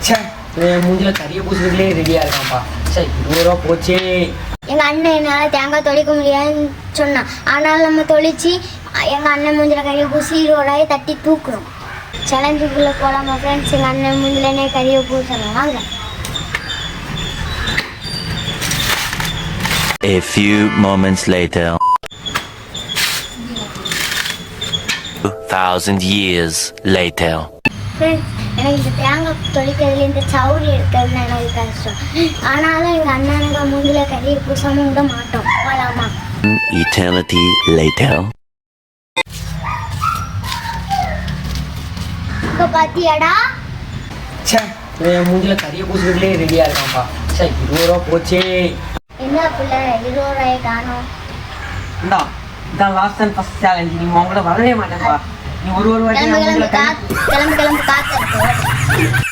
சே மூஞ்சில கறியை பூசுறதுலே ரெடியாக இருக்கான்ப்பா. சரி 20 ரூபா போச்சே. எங்கள் அண்ணன் என்னால் தேங்காய் தொளிக்க முடியாதுன்னு சொன்னான். ஆனால் நம்ம தொளிச்சு எங்கள் அண்ணன் மூஞ்சில் கறியை பூசி 20 ரூபாயை தட்டி தூக்குறோம். சேலஞ்சுக்குள்ளே போகலாமா ஃப்ரெண்ட்ஸ்? எங்கள் அண்ணன் மூஞ்சிலனே கறியை பூசணும் வாங்க. A few moments later. 2000 years later. Friends, எனக்கு இந்த தேங்காய் தொளிக்கிறதுல இந்த சவுரி எடுக்கிறதுல எனக்கு கஷ்டம். ஆனாலும் எங்கள் அண்ணனுக்கு மூஞ்சில் கறியை பூசாமல் விட மாட்டோம். போகலாமா? Eternity later. இப்போ பார்த்தியாடா? சே மூஞ்சில கறியை பூசுறதுலே ரெடியாக இருக்கான்ப்பா. சரி 20 ரூபா போச்சே. என்ன பிள்ளை 20 ரூபாயை காணோம்? இதான் லாஸ்ட் அண்ட் ஃபர்ஸ்ட் சேலஞ்ச். நீ உங்களோட வரவே மாட்டேன்ப்பா. நீ ஒரு ரூபாய்க்கு கிளம்பு கிளம்பு காத்து இருக்கு.